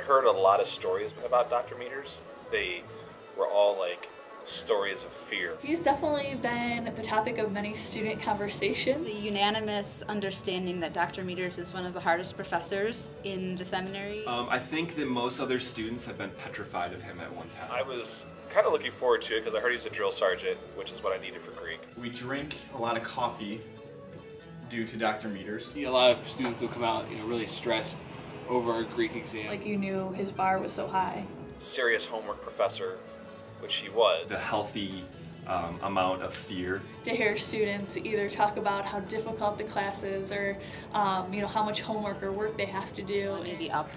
heard a lot of stories about Dr. Meadors. They were all like stories of fear. He's definitely been the topic of many student conversations. The unanimous understanding that Dr. Meadors is one of the hardest professors in the seminary. I think that most other students have been petrified of him at one time. I was kind of looking forward to it because I heard he was a drill sergeant, which is what I needed for Greek. We drink a lot of coffee due to Dr. Meadors. A lot of students will come out, really stressed over our Greek exam. Like you knew his bar was so high. Serious homework professor, which he was. The healthy amount of fear. To hear students either talk about how difficult the class is or, how much homework or work they have to do. Maybe up,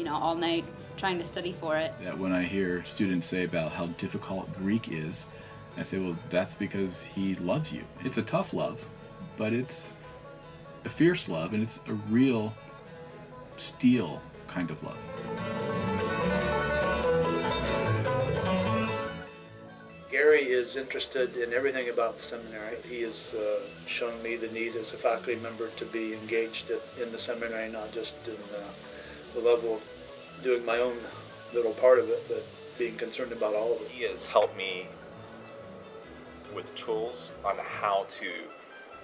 all night trying to study for it. That when I hear students say about how difficult Greek is, I say, well, that's because he loves you. It's a tough love, but it's a fierce love, and it's a real steel kind of love. Gary is interested in everything about the seminary. He has shown me the need as a faculty member to be engaged in the seminary, not just in the level of doing my own little part of it, but being concerned about all of it. He has helped me with tools on how to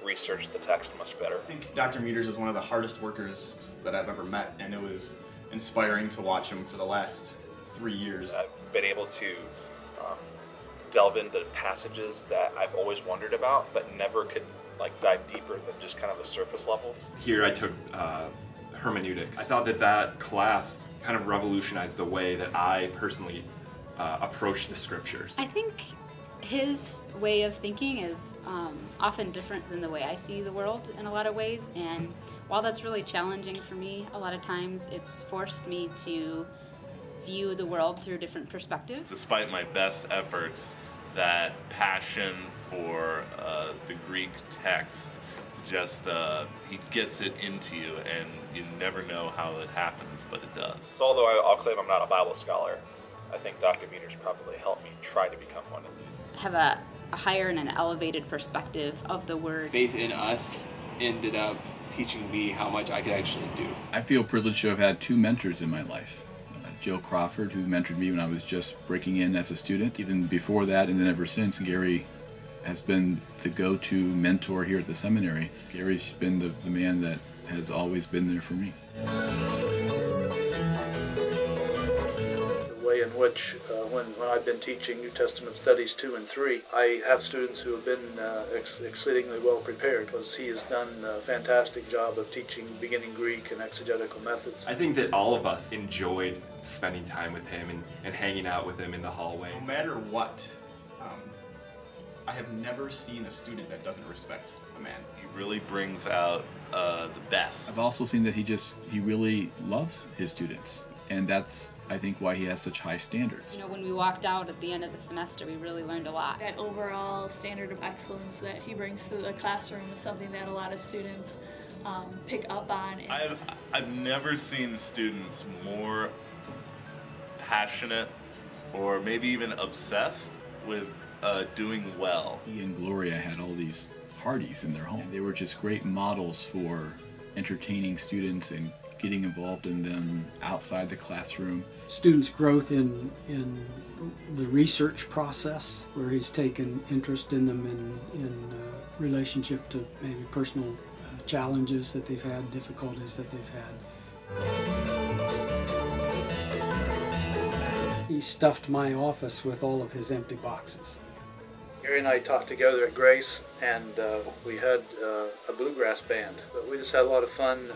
research the text much better. I think Dr. Meadors is one of the hardest workers that I've ever met, and it was inspiring to watch him for the last 3 years. I've been able to delve into passages that I've always wondered about, but never could dive deeper than just kind of the surface level. Here I took hermeneutics. I thought that class kind of revolutionized the way that I personally approach the scriptures. I think his way of thinking is often different than the way I see the world in a lot of ways, and while that's really challenging for me, a lot of times it's forced me to view the world through different perspectives. Despite my best efforts, that passion for the Greek text just, he gets it into you, and you never know how it happens, but it does. So although I'll claim I'm not a Bible scholar, I think Dr. Meadors probably helped me try to become one of these. Have a higher and an elevated perspective of the Word. Faith in us ended up teaching me how much I could actually do. I feel privileged to have had two mentors in my life. Jill Crawford, who mentored me when I was just breaking in as a student. Even before that, and then ever since, Gary has been the go-to mentor here at the seminary. Gary's been the man that has always been there for me. The way in which, when I've been teaching New Testament studies 2 and 3, I have students who have been exceedingly well prepared, because he has done a fantastic job of teaching beginning Greek and exegetical methods. I think that all of us enjoyed spending time with him and hanging out with him in the hallway. No matter what, I have never seen a student that doesn't respect a man. He really brings out the best. I've also seen that he really loves his students, and that's, I think, why he has such high standards. When we walked out at the end of the semester, we really learned a lot. That overall standard of excellence that he brings to the classroom is something that a lot of students pick up on. I've never seen students more passionate or maybe even obsessed with doing well. He and Gloria had all these parties in their home. They were just great models for entertaining students and getting involved in them outside the classroom. Students' growth in the research process, where he's taken interest in them in relationship to maybe personal challenges that they've had, difficulties that they've had. He stuffed my office with all of his empty boxes. Gary and I talked together at Grace, and we had a bluegrass band. But we just had a lot of fun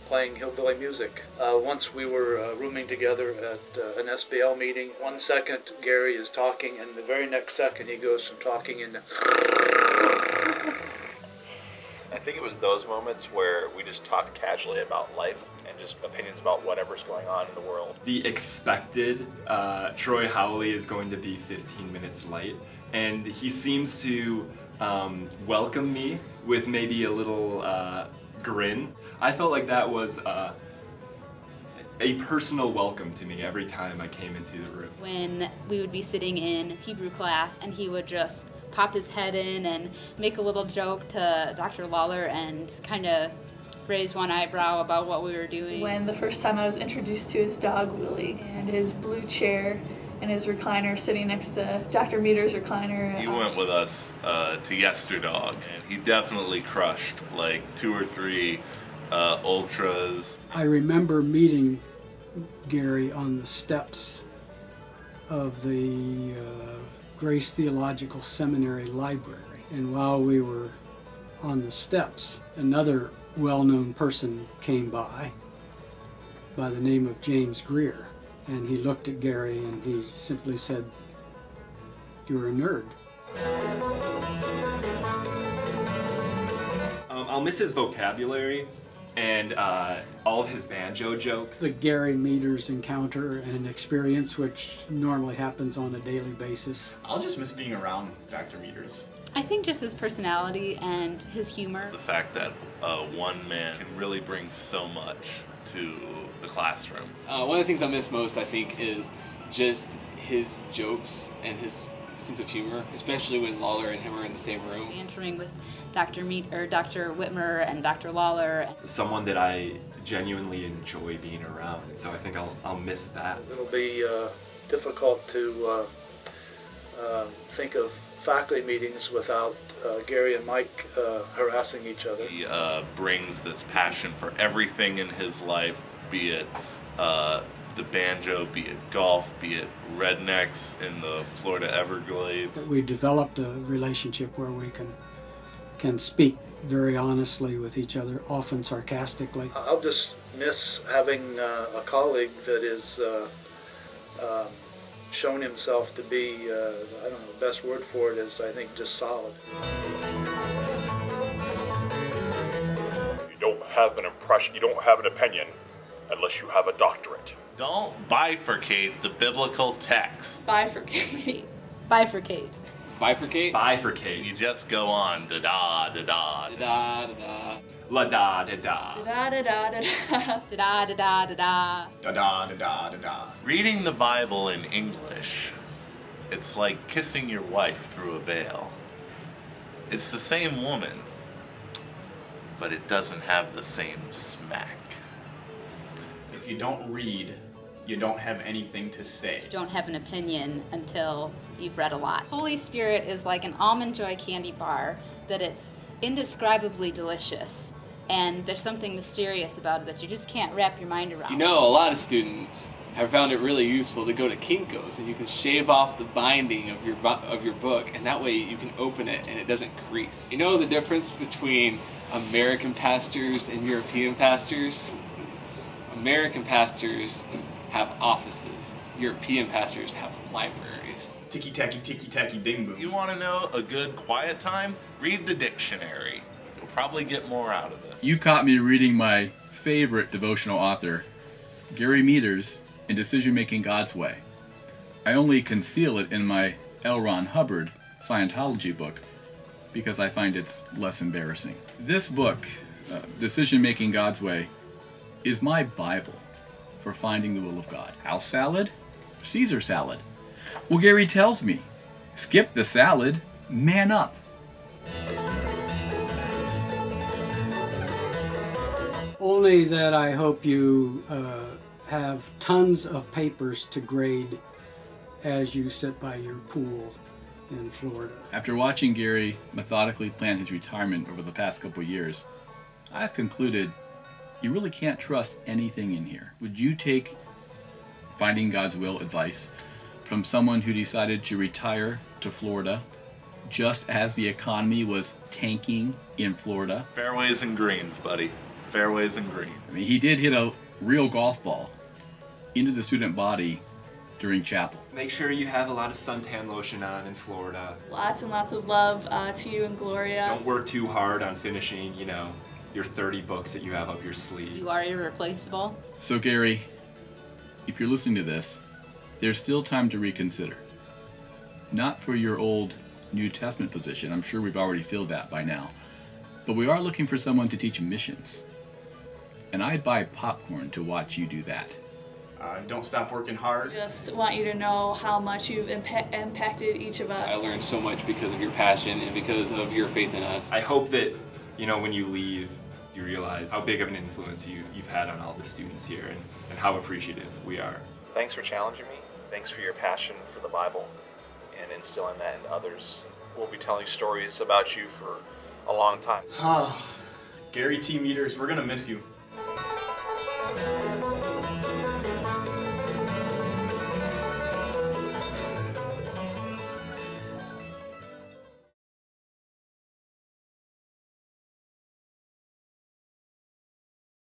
playing hillbilly music. Once we were rooming together at an SBL meeting. 1 second Gary is talking, and the very next second he goes from talking into... I think it was those moments where we just talked casually about life and just opinions about whatever's going on in the world. The expected Troy Howley is going to be 15 minutes late, and he seems to welcome me with maybe a little grin. I felt like that was a personal welcome to me every time I came into the room. When we would be sitting in Hebrew class and he would just pop his head in and make a little joke to Dr. Lawler and kind of raise one eyebrow about what we were doing. When the first time I was introduced to his dog, Willie, and his blue chair and his recliner sitting next to Dr. Meadors' recliner. He went with us to Yesterdog, and he definitely crushed like 2 or 3 ultras. I remember meeting Gary on the steps of the Grace Theological Seminary library. And while we were on the steps, another well-known person came by the name of James Greer. And he looked at Gary and he simply said, "You're a nerd." I'll miss his vocabulary and all of his banjo jokes. The Gary Meadors encounter and experience, which normally happens on a daily basis. I'll just miss being around Dr. Meadors. I think just his personality and his humor. The fact that one man can really bring so much to the classroom. One of the things I miss most, I think, is just his jokes and his sense of humor, especially when Lawler and him are in the same room. Entering with Dr. Whitmer and Dr. Lawler. Someone that I genuinely enjoy being around, and so I think I'll miss that. It'll be difficult to think of faculty meetings without Gary and Mike harassing each other. He brings this passion for everything in his life, be it the banjo, be it golf, be it rednecks in the Florida Everglades. We developed a relationship where we can speak very honestly with each other, often sarcastically. I'll just miss having a colleague that is shown himself to be, I don't know, the best word for it is, I think, just solid. You don't have an impression, you don't have an opinion unless you have a doctorate. Don't bifurcate the biblical text. Bifurcate. Bifurcate. Bifurcate? Bifurcate. You just go on, da-da, da-da. Da-da-da-da. La-da-da-da. Da-da-da-da-da. Da-da-da-da-da-da. Da-da-da-da-da-da. Reading the Bible in English, it's like kissing your wife through a veil. It's the same woman, but it doesn't have the same smack. If you don't read, you don't have anything to say. You don't have an opinion until you've read a lot. Holy Spirit is like an Almond Joy candy bar that it's indescribably delicious. And there's something mysterious about it that you just can't wrap your mind around. You know, a lot of students have found it really useful to go to Kinko's, and you can shave off the binding of your book, and that way you can open it and it doesn't crease. You know the difference between American pastors and European pastors? American pastors have offices. European pastors have libraries. Ticky-tacky, ding boom. You want to know a good quiet time? Read the dictionary. You'll probably get more out of it. You caught me reading my favorite devotional author, Gary Meadors, in Decision Making God's Way. I only conceal it in my L. Ron Hubbard Scientology book because I find it's less embarrassing. This book, Decision Making God's Way, is my Bible for finding the will of God. House salad? Caesar salad? Well, Gary tells me, skip the salad, man up. Only that I hope you have tons of papers to grade as you sit by your pool in Florida. After watching Gary methodically plan his retirement over the past couple years, I've concluded you really can't trust anything in here. Would you take Finding God's Will advice from someone who decided to retire to Florida just as the economy was tanking in Florida? Fairways and greens, buddy. Fairways and greens. I mean, he did hit a real golf ball into the student body during chapel. Make sure you have a lot of suntan lotion on in Florida. Lots and lots of love to you and Gloria. Don't work too hard on finishing, you know, your 30 books that you have up your sleeve. You are irreplaceable. So Gary, if you're listening to this, there's still time to reconsider. Not for your old New Testament position, I'm sure we've already filled that by now, but we are looking for someone to teach missions. And I'd buy popcorn to watch you do that. Don't stop working hard. Just want you to know how much you've impacted each of us. I learned so much because of your passion and because of your faith in us. I hope that, you know, when you leave, You realize how big of an influence you've had on all the students here and how appreciative we are. Thanks for challenging me. Thanks for your passion for the Bible and instilling that in others. We'll be telling stories about you for a long time. Gary T. Meadors, we're going to miss you.